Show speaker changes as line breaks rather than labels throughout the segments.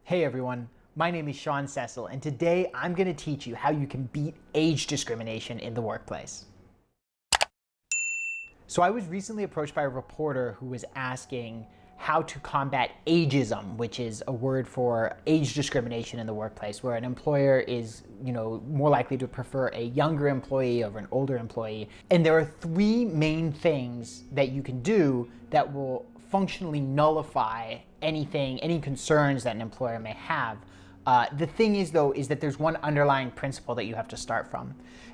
Hey everyone, my name is Sean Cecil, and today I'm going to teach you how you can beat age discrimination in the workplace. So I was recently approached by a reporter who was asking how to combat ageism, which is a word for age discrimination in the workplace, where an employer is, more likely to prefer a younger employee over an older employee. And there are three main things that you can do that will functionally nullify any concerns that an employer may have. The thing is, though, is that there's one underlying principle that you have to start from.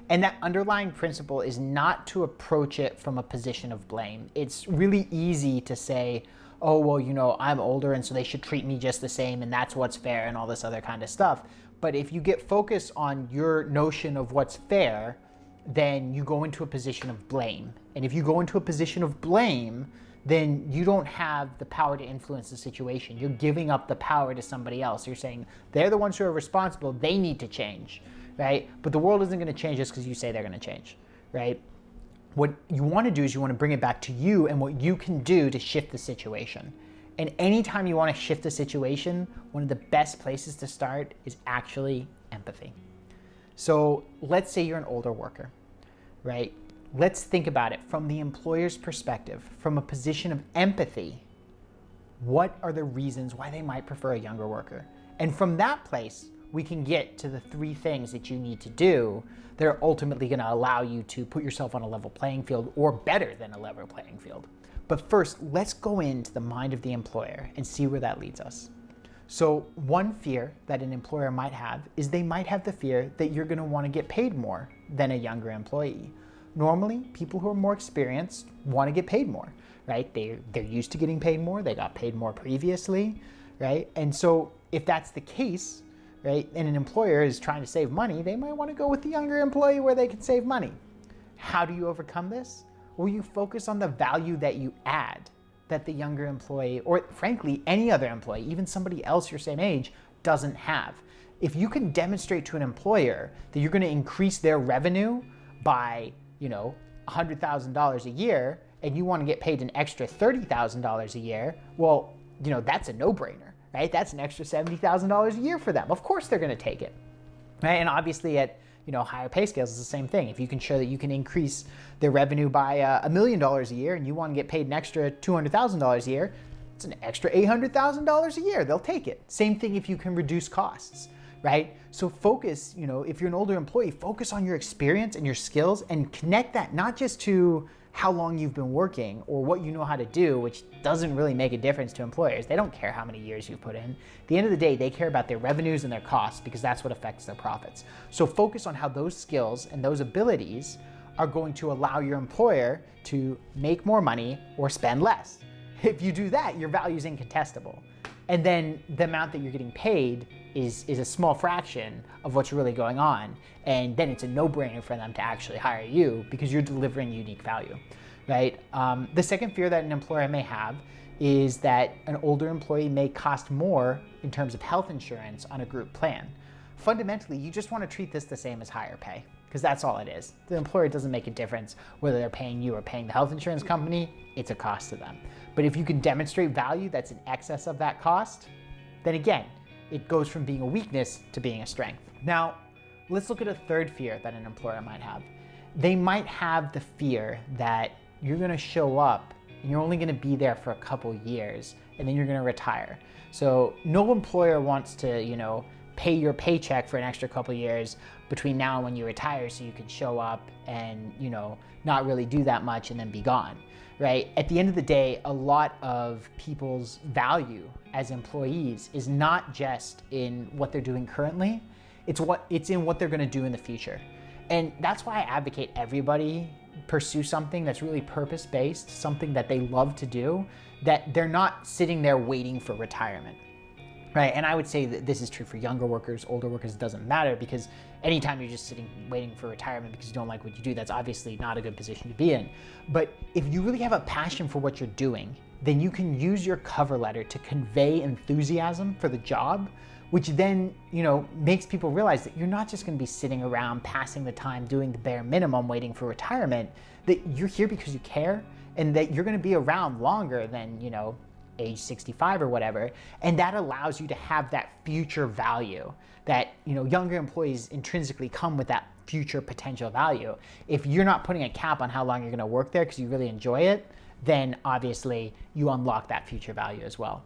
And that underlying principle is not to approach it from a position of blame. It's really easy to say, oh, well, I'm older and so they should treat me just the same and that's what's fair and all this other kind of stuff. But if you get focused on your notion of what's fair, then you go into a position of blame. And if you go into a position of blame, then you don't have the power to influence the situation. You're giving up the power to somebody else. You're saying they're the ones who are responsible, they need to change, right? But the world isn't going to change just because you say they're going to change, right? What you want to do is you want to bring it back to you and what you can do to shift the situation. And anytime you want to shift the situation, one of the best places to start is actually empathy. So let's say you're an older worker, right? Let's think about it from the employer's perspective, from a position of empathy. What are the reasons why they might prefer a younger worker? And from that place, we can get to the three things that you need to do that are ultimately going to allow you to put yourself on a level playing field or better than a level playing field. But first, let's go into the mind of the employer and see where that leads us. So one fear that an employer might have is they might have the fear that you're going to want to get paid more than a younger employee. Normally, people who are more experienced want to get paid more, right? They're used to getting paid more. They got paid more previously, right? And so if that's the case, right, and an employer is trying to save money, they might want to go with the younger employee where they can save money. How do you overcome this? Well, you focus on the value that you add that the younger employee, or frankly, any other employee, even somebody else your same age, doesn't have. If you can demonstrate to an employer that you're going to increase their revenue by $100,000 a year, and you want to get paid an extra $30,000 a year, well, that's a no-brainer, right? That's an extra $70,000 a year for them. Of course they're going to take it, right? And obviously at higher pay scales, it's the same thing. If you can show that you can increase their revenue by $1 million a year, and you want to get paid an extra $200,000 a year, it's an extra $800,000 a year. They'll take it. Same thing if you can reduce costs, right? So focus, if you're an older employee, focus on your experience and your skills and connect that not just to how long you've been working or what you know how to do, which doesn't really make a difference to employers. They don't care how many years you've put in. At the end of the day, they care about their revenues and their costs because that's what affects their profits. So focus on how those skills and those abilities are going to allow your employer to make more money or spend less. If you do that, your value is incontestable. And then the amount that you're getting paid is a small fraction of what's really going on. And then it's a no-brainer for them to actually hire you because you're delivering unique value, right? The second fear that an employer may have is that an older employee may cost more in terms of health insurance on a group plan. Fundamentally, you just want to treat this the same as higher pay because that's all it is. The employer doesn't make a difference whether they're paying you or paying the health insurance company. It's a cost to them. But if you can demonstrate value that's in excess of that cost, then again, it goes from being a weakness to being a strength. Now, let's look at a third fear that an employer might have. They might have the fear that you're going to show up and you're only going to be there for a couple years and then you're going to retire. So no employer wants to, pay your paycheck for an extra couple years between now and when you retire so you can show up and, not really do that much and then be gone, right? At the end of the day, a lot of people's value as employees is not just in what they're doing currently, it's in what they're going to do in the future. And that's why I advocate everybody pursue something that's really purpose-based, something that they love to do, that they're not sitting there waiting for retirement. Right, and I would say that this is true for younger workers, older workers, it doesn't matter because anytime you're just sitting waiting for retirement because you don't like what you do, that's obviously not a good position to be in. But if you really have a passion for what you're doing, then you can use your cover letter to convey enthusiasm for the job, which then, makes people realize that you're not just going to be sitting around passing the time doing the bare minimum waiting for retirement, that you're here because you care and that you're going to be around longer than, age 65 or whatever. And that allows you to have that future value that, younger employees intrinsically come with that future potential value. If you're not putting a cap on how long you're gonna work there because you really enjoy it, then obviously you unlock that future value as well.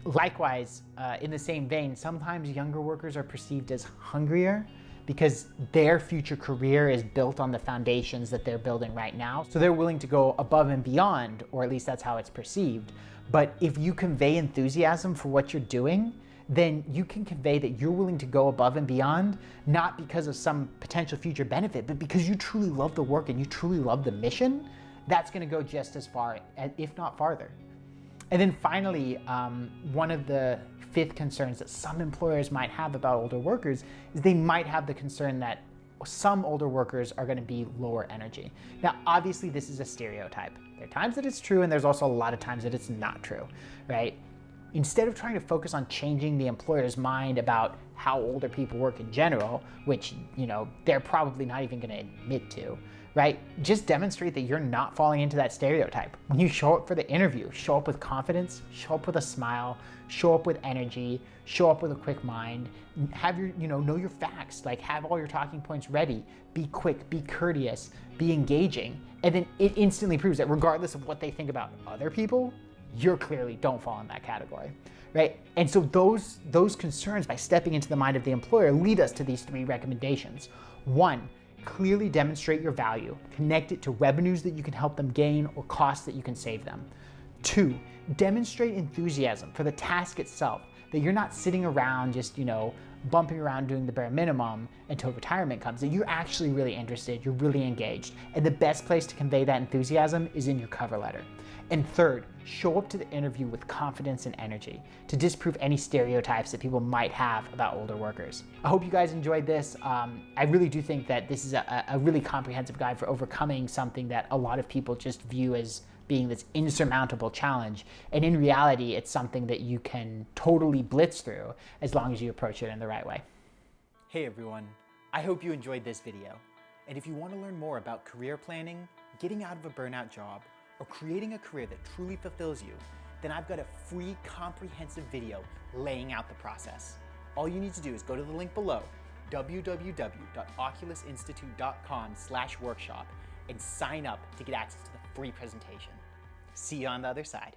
Likewise, in the same vein, sometimes younger workers are perceived as hungrier because their future career is built on the foundations that they're building right now. So they're willing to go above and beyond, or at least that's how it's perceived. But if you convey enthusiasm for what you're doing, then you can convey that you're willing to go above and beyond, not because of some potential future benefit, but because you truly love the work and you truly love the mission. That's gonna go just as far, if not farther. And then finally, one of the fifth concerns that some employers might have about older workers is they might have the concern that some older workers are going to be lower energy. Now, obviously, this is a stereotype. There are times that it's true, and there's also a lot of times that it's not true, right? Instead of trying to focus on changing the employer's mind about how older people work in general, which, they're probably not even going to admit to, right? Just demonstrate that you're not falling into that stereotype. When you show up for the interview, show up with confidence, show up with a smile, show up with energy, show up with a quick mind, have your, know your facts, like have all your talking points ready, be quick, be courteous, be engaging. And then it instantly proves that regardless of what they think about other people, you clearly don't fall in that category, right? And so those concerns, by stepping into the mind of the employer, lead us to these three recommendations. One, clearly demonstrate your value. Connect it to revenues that you can help them gain or costs that you can save them. Two, demonstrate enthusiasm for the task itself, that you're not sitting around just, bumping around doing the bare minimum until retirement comes, that you're actually really interested, you're really engaged. And the best place to convey that enthusiasm is in your cover letter. And third, show up to the interview with confidence and energy to disprove any stereotypes that people might have about older workers. I hope you guys enjoyed this. I really do think that this is a really comprehensive guide for overcoming something that a lot of people just view as being this insurmountable challenge. And in reality, it's something that you can totally blitz through as long as you approach it in the right way.
Hey everyone, I hope you enjoyed this video. And if you want to learn more about career planning, getting out of a burnout job, or creating a career that truly fulfills you, then I've got a free comprehensive video laying out the process. All you need to do is go to the link below, www.oculusinstitute.com/workshop, and sign up to get access to the free presentation. See you on the other side.